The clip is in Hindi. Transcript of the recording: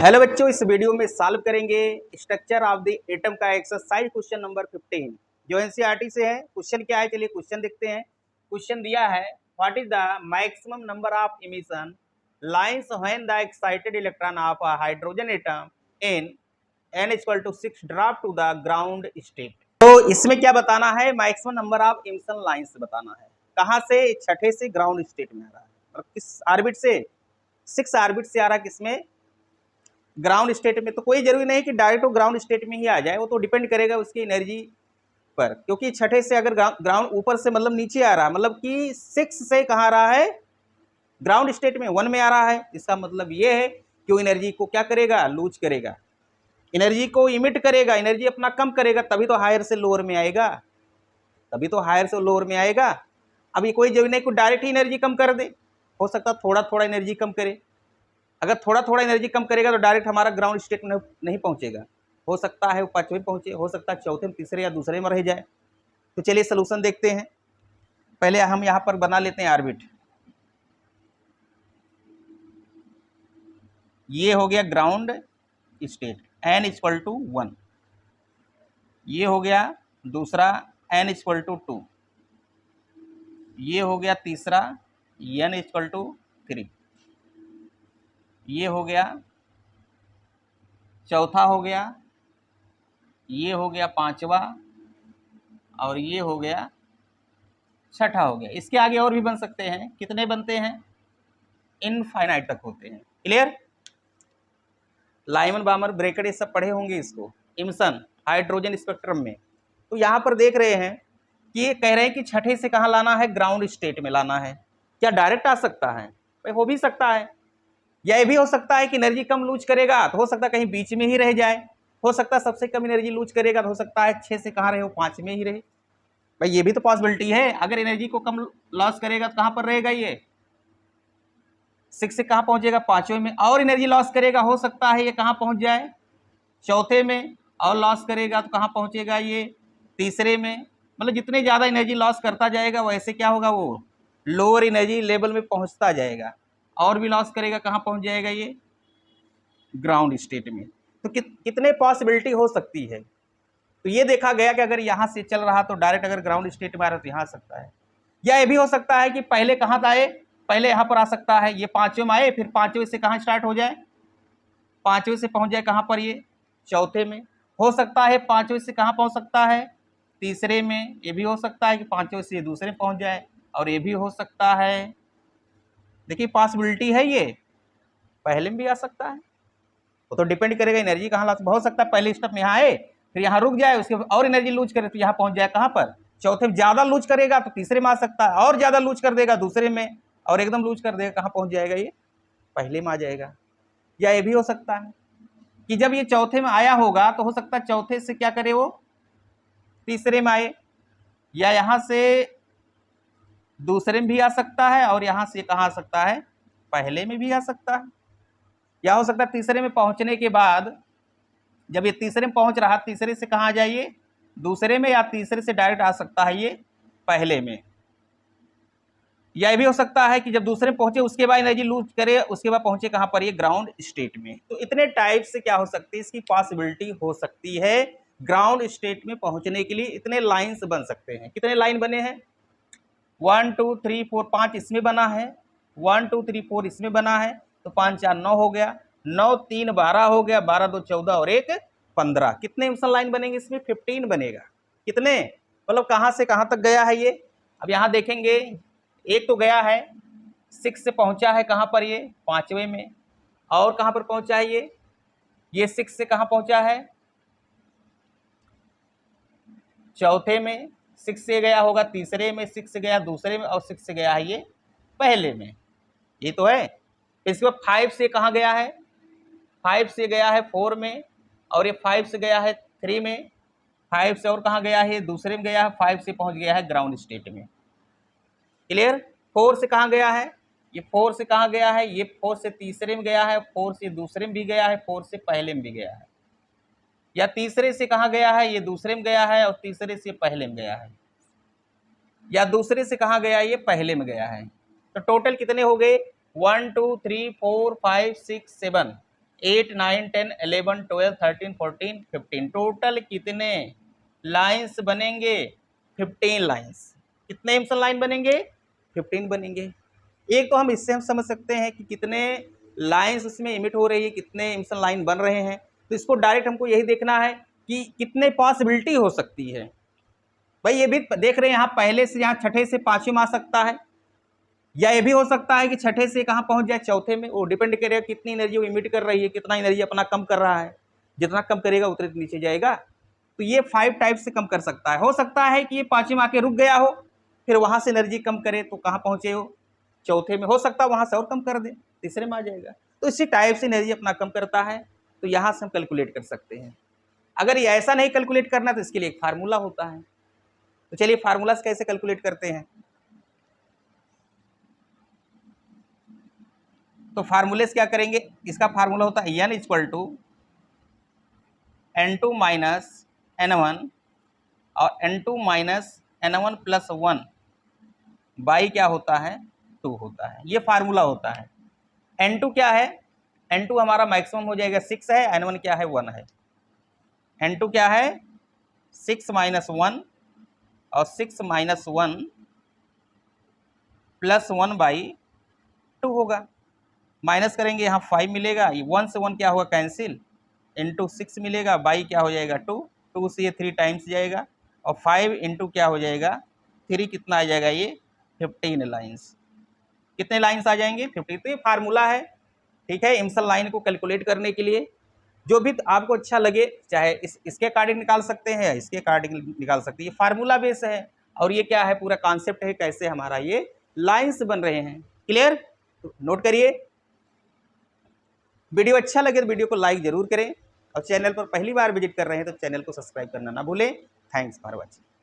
हेलो बच्चों, इस वीडियो में सॉल्व करेंगे स्ट्रक्चर ऑफ द एटम का एक्सरसाइज क्वेश्चन नंबर 15 जो एनसीईआरटी से है। क्वेश्चन क्या है, चलिए क्वेश्चन देखते हैं। क्वेश्चन दिया है, what is the maximum number of emission lines when the excited electron of a hydrogen atom in n = 6 drop to the ground state. तो इसमें क्या बताना है, maximum number of emission lines बताना है। कहाँ से? छठे से ग्राउंड स्टेट में आ रहा है और किस ऑर्बिट से? 6 ऑर्बिट से आ रहा है। किसमें? ग्राउंड स्टेट में। तो कोई जरूरी नहीं कि डायरेक्ट वो ग्राउंड स्टेट में ही आ जाए, वो तो डिपेंड करेगा उसकी एनर्जी पर। क्योंकि छठे से अगर ग्राउंड ऊपर से मतलब नीचे आ रहा है, मतलब कि 6 से कहाँ आ रहा है? ग्राउंड स्टेट में 1 में आ रहा है। इसका मतलब ये है कि वो एनर्जी को क्या करेगा? लूज करेगा, एनर्जी को इमिट करेगा, एनर्जी अपना कम करेगा, तभी तो हायर से लोअर में आएगा, तभी तो हायर से लोअर में आएगा। अभी कोई जरूरी नहीं कि डायरेक्ट ही एनर्जी कम कर दे, हो सकता थोड़ा थोड़ा एनर्जी कम करे। अगर थोड़ा थोड़ा एनर्जी कम करेगा तो डायरेक्ट हमारा ग्राउंड स्टेट में नहीं पहुंचेगा, हो सकता है वो 5वें पहुंचे, हो सकता है चौथे में, तीसरे या दूसरे में रह जाए। तो चलिए सोल्यूशन देखते हैं। पहले हम यहाँ पर बना लेते हैं ऑर्बिट। ये हो गया ग्राउंड स्टेट n = 1, ये हो गया दूसरा n = 2, ये हो गया तीसरा n = 3, ये हो गया चौथा, हो गया ये, हो गया पांचवा, और ये हो गया छठा हो गया। इसके आगे और भी बन सकते हैं। कितने बनते हैं? इनफाइनाइट तक होते हैं। क्लियर? लाइमन बामर ब्रेकेट ये सब पढ़े होंगे इसको, इमिशन हाइड्रोजन स्पेक्ट्रम में। तो यहाँ पर देख रहे हैं कि ये कह रहे हैं कि छठे से कहाँ लाना है? ग्राउंड स्टेट में लाना है। क्या डायरेक्ट आ सकता है? भाई हो भी सकता है, या ये भी हो सकता है कि एनर्जी कम लूज करेगा तो हो सकता है कहीं बीच में ही रह जाए, हो सकता है सबसे कम एनर्जी लूज करेगा तो हो सकता है 6 से कहाँ रहे, वो 5 में ही रहे। भाई ये भी तो पॉसिबिलिटी है। अगर एनर्जी को कम लॉस करेगा तो कहाँ पर रहेगा? ये 6 से कहाँ पहुंचेगा? 5वें में। और एनर्जी लॉस करेगा, हो सकता है ये कहाँ पहुंच जाए? चौथे में। और लॉस करेगा तो कहाँ पहुंचेगा? ये तीसरे में। मतलब जितने ज़्यादा एनर्जी लॉस करता जाएगा वैसे क्या होगा? वो लोअर एनर्जी लेवल में पहुंचता जाएगा। और भी लॉस करेगा, कहाँ पहुंच जाएगा? ये ग्राउंड स्टेट में। तो कितने पॉसिबिलिटी हो सकती है? तो ये देखा गया कि अगर यहाँ से चल रहा तो डायरेक्ट अगर ग्राउंड स्टेट में आ रहा तो यहाँ आ सकता है। या ये भी हो सकता है कि पहले कहाँ आए? पहले यहाँ पर आ सकता है, ये 5वें में आए, फिर 5वें से कहाँ स्टार्ट हो जाए? 5वें से पहुँच जाए कहाँ पर? ये चौथे में। हो सकता है 5वें से कहाँ पहुँच सकता है? तीसरे में। ये भी हो सकता है कि 5वें से दूसरे में पहुँच जाए, और ये भी हो सकता है, देखिए पॉसिबिलिटी है, ये पहले में भी आ सकता है। वो तो डिपेंड करेगा एनर्जी कहाँ ला। हो सकता है पहले स्टेप में यहाँ आए, फिर यहाँ रुक जाए, उसके और एनर्जी लूज करे तो यहाँ पहुंच जाए कहाँ पर? चौथे में। ज्यादा लूज करेगा तो तीसरे में आ सकता है, और ज्यादा लूज कर देगा दूसरे में, और एकदम लूज कर देगा कहाँ पहुंच जाएगा? ये पहले में आ जाएगा। या ये भी हो सकता है कि जब ये चौथे में आया होगा तो हो सकता है चौथे से क्या करे, वो तीसरे में आए, या यहाँ से दूसरे में भी आ सकता है, और यहाँ से कहाँ आ सकता है? पहले में भी आ सकता है। या हो सकता है तीसरे में पहुंचने के बाद, जब ये तीसरे में पहुंच रहा, तीसरे से कहाँ आ जाइए? दूसरे में। या तीसरे से डायरेक्ट आ सकता है ये पहले में। या ये भी हो सकता है कि जब दूसरे में पहुंचे उसके बाद एनर्जी लूज करे, उसके बाद पहुंचे कहाँ पर? ये ग्राउंड स्टेट में। तो इतने टाइप से क्या हो सकती है, इसकी पॉसिबिलिटी हो सकती है। ग्राउंड स्टेट में पहुंचने के लिए इतने लाइन्स बन सकते हैं। कितने लाइन बने हैं? 1 2 3 4 5 इसमें बना है, 1 2 3 4 इसमें बना है, तो 5 4 9 हो गया, 9 3 12 हो गया, 12 2 14 और 1 15। कितने इमिशन लाइन बनेंगे इसमें? 15 बनेगा। कितने? मतलब कहाँ से कहाँ तक गया है ये? अब यहाँ देखेंगे, एक तो गया है 6 से पहुंचा है कहाँ पर? ये 5वें में। और कहाँ पर पहुंचा है ये 6 से कहाँ पहुंचा है? चौथे में। 6 से गया होगा तीसरे में, 6 से गया दूसरे में, और 6 से गया है ये पहले में। ये तो है। इसके बाद 5 से कहाँ गया है? 5 से गया है 4 में, और ये 5 से गया है 3 में। 5 से और कहाँ गया है? दूसरे में गया है, 5 से पहुंच गया है ग्राउंड स्टेट में। क्लियर? 4 से कहाँ गया है? ये 4 से कहाँ गया है? ये 4 से तीसरे में गया है, 4 से दूसरे में भी गया है, 4 से पहले में भी गया है। या तीसरे से कहाँ गया है? ये दूसरे में गया है, और तीसरे से पहले में गया है। या दूसरे से कहाँ गया है? ये पहले में गया है। तो टोटल कितने हो गए? 1 2 3 4 5 6 7, 8 9 10 11 12 13 14 15 टोटल कितने लाइंस बनेंगे? 15 लाइंस। कितने इमिशन लाइन बनेंगे? 15 बनेंगे। एक तो हम इससे हम समझ सकते हैं कि कितने लाइंस इसमें इमिट हो रही है, कितने इमिशन लाइन बन रहे हैं। तो इसको डायरेक्ट हमको यही देखना है कि कितने पॉसिबिलिटी हो सकती है। भाई ये भी देख रहे हैं यहाँ पहले से, यहाँ छठे से पांचवें में आ सकता है, या ये भी हो सकता है कि छठे से कहाँ पहुंच जाए, चौथे में। वो डिपेंड करेगा कितनी एनर्जी वो इमिट कर रही है, कितना एनर्जी अपना कम कर रहा है। जितना कम करेगा उतने नीचे जाएगा। तो ये 5 टाइप से कम कर सकता है। हो सकता है कि ये पांचवें में आके रुक गया हो, फिर वहां से एनर्जी कम करे तो कहाँ पहुंचे हो, चौथे में। हो सकता है वहां से और कम कर दे, तीसरे में आ जाएगा। तो इसी टाइप से एनर्जी अपना कम करता है। तो यहाँ से हम कैलकुलेट कर सकते हैं। अगर ये ऐसा नहीं कैलकुलेट करना तो इसके लिए एक फार्मूला होता है। तो चलिए फार्मूला कैसे कैलकुलेट करते हैं। तो फार्मूले से क्या करेंगे, इसका फार्मूला होता है n equal to n2 minus n1 और n2 minus n1 plus 1 by क्या होता है, 2 होता है। ये फार्मूला होता है। n2 क्या है, n2 हमारा मैक्सिमम हो जाएगा 6 है, n1 क्या है 1 है। n2 क्या है 6 माइनस 1 और 6 माइनस 1 प्लस 1 बाई 2 होगा। माइनस करेंगे यहाँ 5 मिलेगा, 1 से 1 क्या होगा कैंसिल, इंटू 6 मिलेगा, बाई क्या हो जाएगा 2, 2 से ये 3 टाइम्स जाएगा, और 5 इंटू क्या हो जाएगा 3, कितना आ जाएगा ये 15 लाइन्स। कितने लाइन्स आ जाएंगे 50। तो ये फार्मूला है, ठीक है, इमिशन लाइन को कैलकुलेट करने के लिए। जो भी आपको अच्छा लगे, चाहे इसके अकॉर्डिंग निकाल सकते हैं या इसके अकॉर्डिंग निकाल सकते हैं। ये फार्मूला बेस है, और ये क्या है, पूरा कॉन्सेप्ट है कैसे हमारा ये लाइन्स बन रहे हैं। क्लियर? तो नोट करिए। वीडियो अच्छा लगे तो वीडियो को लाइक जरूर करें, और चैनल पर पहली बार विजिट कर रहे हैं तो चैनल को सब्सक्राइब करना ना भूलें। Thanks for watching.